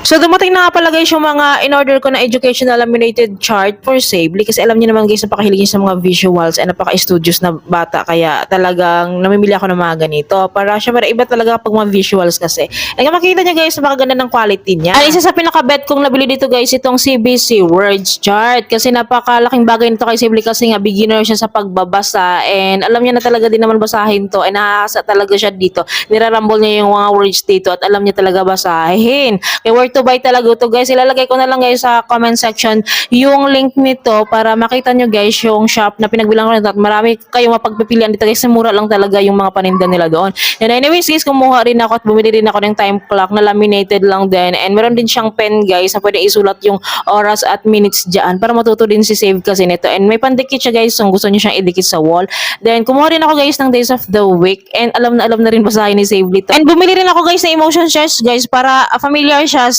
So dumating na nga pala guys yung mga in-order ko na educational laminated chart for Safely kasi alam niyo naman guys napakahilig niya sa mga visuals and napaka-studious na bata kaya talagang namimili ako ng mga ganito para syempre iba talaga pag mga visuals kasi. And makikita niyo guys napakaganda ng quality niya. Ay isa sa pinaka-bet kong nabili dito guys itong CBC Words Chart kasi napakalaking bagay nito kay Safely kasi nga beginner siya sa pagbabasa and alam niya na talaga din naman basahin to and nakakasa talaga siya dito. Nirarambol niya yung mga words dito at alam niya talaga basahin. Kaya worth to buy talaga to guys. Ilalagay ko na lang guys sa comment section yung link nito para makita nyo guys yung shop na pinagbilang ko nito at marami kayong mapagpipilian dito guys. Mura lang talaga yung mga paninda nila doon. And anyways guys, kumuha rin ako at bumili rin ako ng time clock na laminated lang din. And meron din siyang pen guys na pwede isulat yung oras at minutes dyan para matuto din si Save kasi nito. And may pandikit siya guys kung gusto niyo siyang idikit sa wall. Then kumuha rin ako guys ng Days of the Week and alam na rin basahin ni Save nito. And bumili rin ako guys ng emotion shares guys para familiar siya sa